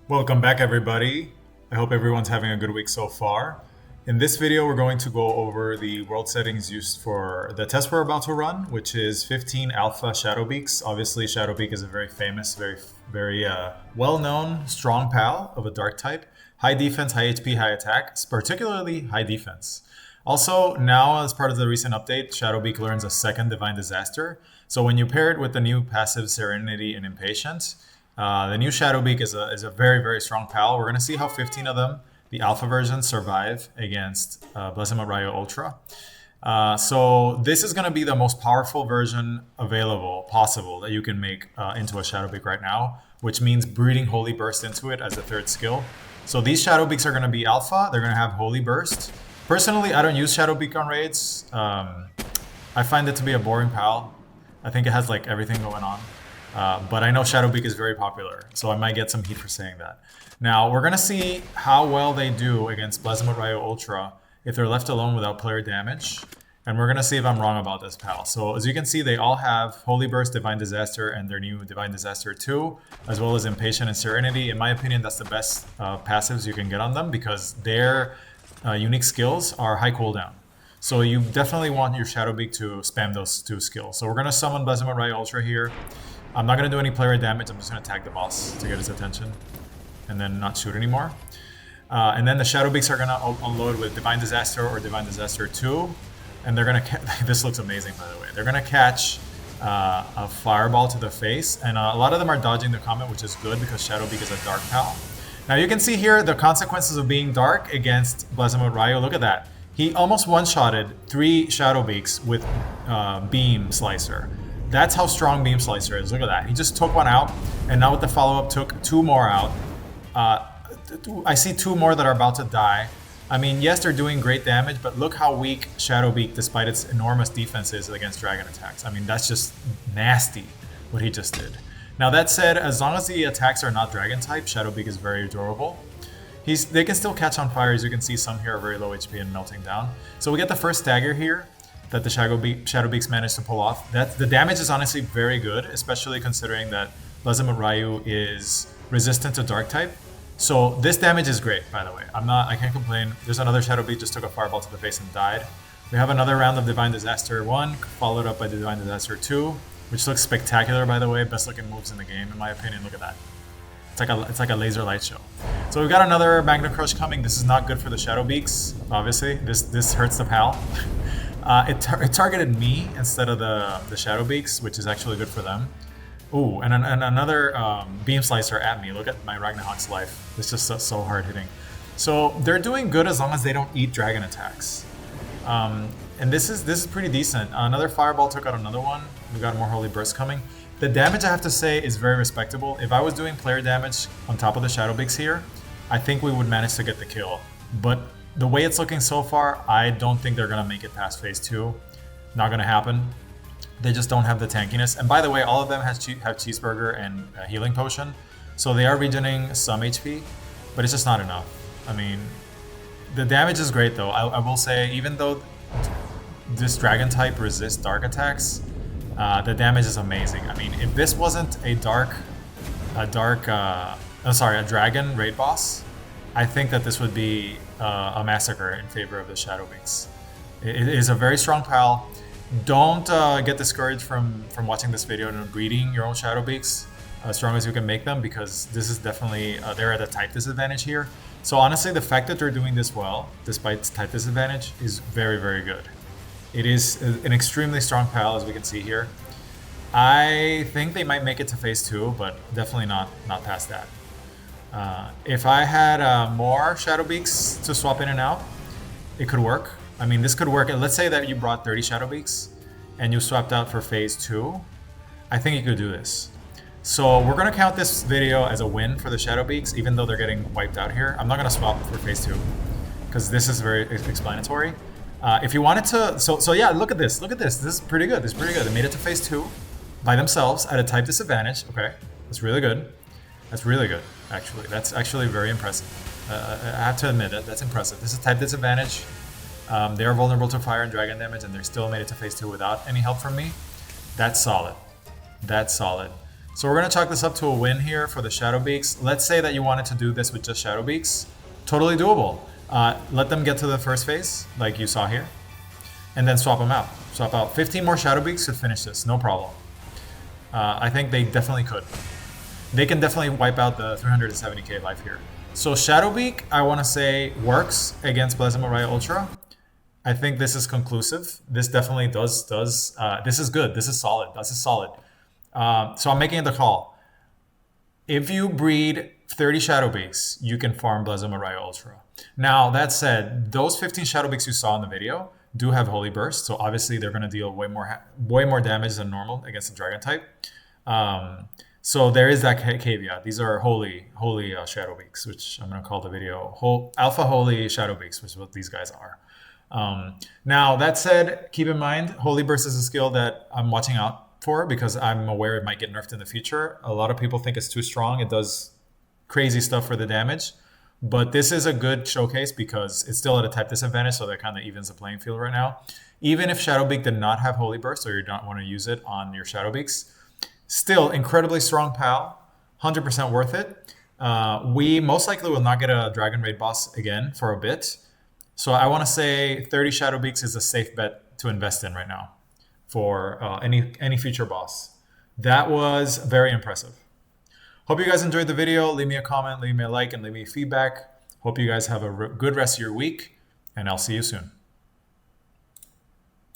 Welcome back, everybody. I hope everyone's having a good week so far. In this video, we're going to go over the world settings used for the test we're about to run, which is 15 alpha Shadowbeaks. Obviously, Shadowbeak is a very famous, very well-known, strong pal of a dark type. High defense, high HP, high attack, particularly high defense. Also, now as part of the recent update, Shadowbeak learns a second Divine Disaster. So when you pair it with the new passive Serenity and Impatience, the new Shadowbeak is a very strong pal. We're going to see how 15 of them, the alpha versions, survive against Blessed Ryo Ultra. So this is going to be the most powerful version possible that you can make into a Shadowbeak right now, which means breeding Holy Burst into it as the third skill. So these Shadowbeaks are going to be alpha. They're going to have Holy Burst. Personally, I don't use Shadowbeak on raids. I find it to be a boring pal. I think it has like everything going on. But I know Shadowbeak is very popular, so I might get some heat for saying that. Now, we're going to see how well they do against Blessed Ryo Ultra if they're left alone without player damage. And we're going to see if I'm wrong about this pal. So as you can see, they all have Holy Burst, Divine Disaster, and their new Divine Disaster 2, as well as Impatient and Serenity. In my opinion, that's the best passives you can get on them because their unique skills are high cooldown. So you definitely want your Shadowbeak to spam those two skills. So we're going to summon Blessed Ryo Ultra here. I'm not going to do any player damage, I'm just going to tag the boss to get his attention and then not shoot anymore. And then the Shadowbeaks are going to unload with Divine Disaster or Divine Disaster 2. And they're going to, this looks amazing by the way, they're going to catch a fireball to the face. And a lot of them are dodging the comment, which is good because Shadowbeak is a dark pal. Now you can see here the consequences of being dark against Blessed Ryo. Look at that. He almost one-shotted 3 Shadowbeaks with Beam Slicer. That's how strong Beam Slicer is. Look at that. He just took one out, and now with the follow-up took 2 more out. I see 2 more that are about to die. I mean, yes, they're doing great damage, but look how weak Shadowbeak, despite its enormous defense, is against dragon attacks. I mean, that's just nasty, what he just did. Now, that said, as long as the attacks are not dragon type, Shadowbeak is very durable. They can still catch on fire. As you can see, some here are very low HP and melting down. So we get the first stagger here that the Shadowbeaks managed to pull off. The damage is honestly very good, especially considering that Blessed Ryo is resistant to dark type. So this damage is great, by the way. I can't complain. There's another Shadowbeak just took a fireball to the face and died. We have another round of Divine Disaster 1, followed up by the Divine Disaster 2, which looks spectacular, by the way. Best looking moves in the game, in my opinion. Look at that. It's like a laser light show. So we've got another Magna Crush coming. This is not good for the Shadowbeaks, obviously. This hurts the pal. It targeted me instead of the Shadowbeaks, which is actually good for them. Ooh, and another Beam Slicer at me. Look at my Ragnarok's life. It's just so hard hitting. So they're doing good as long as they don't eat dragon attacks. And this is pretty decent. Another Fireball took out another one. We got more Holy Burst coming. The damage, I have to say, is very respectable. If I was doing player damage on top of the Shadowbeaks here, I think we would manage to get the kill. But the way it's looking so far, I don't think they're going to make it past phase 2. Not going to happen. They just don't have the tankiness. And by the way, all of them have Cheeseburger and a Healing Potion. So they are regening some HP, but it's just not enough. I mean, the damage is great though. I will say, even though this Dragon type resists dark attacks, the damage is amazing. I mean, if this wasn't a dragon raid boss, I think that this would be a massacre in favor of the Shadowbeaks. It is a very strong pal. Don't get discouraged from watching this video and breeding your own Shadowbeaks as strong as you can make them, because this is definitely, they're at a type disadvantage here. So honestly, the fact that they're doing this well, despite type disadvantage, is very good. It is an extremely strong pal, as we can see here. I think they might make it to phase 2, but definitely not past that. If I had more Shadowbeaks to swap in and out, it could work. I mean, this could work. Let's say that you brought 30 Shadowbeaks and you swapped out for phase 2. I think you could do this. So we're going to count this video as a win for the Shadowbeaks, even though they're getting wiped out here. I'm not going to swap for phase 2 because this is very explanatory. If you wanted to, so yeah, look at this. This is pretty good. They made it to phase 2 by themselves at a type disadvantage. Okay, that's really good. Actually. That's actually very impressive. I have to admit that's impressive. This is type disadvantage. They are vulnerable to fire and dragon damage, and they're still made it to phase 2 without any help from me. That's solid. So we're going to chalk this up to a win here for the Shadowbeaks. Let's say that you wanted to do this with just Shadowbeaks. Totally doable. Let them get to the first phase, like you saw here, and then swap them out. Swap out 15 more Shadowbeaks to finish this, no problem. I think they definitely could. They can definitely wipe out the 370k life here. So Shadowbeak, I want to say, works against Plasma Riot Ultra. I think this is conclusive. This definitely does. This is good. This is solid. This is solid. So I'm making the call. If you breed 30 Shadowbeaks, you can farm Plasma Riot Ultra. Now, that said, those 15 Shadowbeaks you saw in the video do have Holy Burst, so obviously they're going to deal way more damage than normal against the Dragon type. So there is that caveat. These are holy Shadowbeaks, which I'm going to call the video Alpha Holy Shadowbeaks, which is what these guys are. Now, that said, keep in mind, Holy Burst is a skill that I'm watching out for because I'm aware it might get nerfed in the future. A lot of people think it's too strong. It does crazy stuff for the damage. But this is a good showcase because it's still at a type disadvantage, so that kind of evens the playing field right now. Even if Shadowbeak did not have Holy Burst, or you don't want to use it on your Shadowbeaks, still incredibly strong pal, 100% worth it. We most likely will not get a Dragon Raid boss again for a bit. So I want to say 30 Shadowbeaks is a safe bet to invest in right now for any future boss. That was very impressive. Hope you guys enjoyed the video. Leave me a comment, leave me a like, and leave me feedback. Hope you guys have a good rest of your week, and I'll see you soon.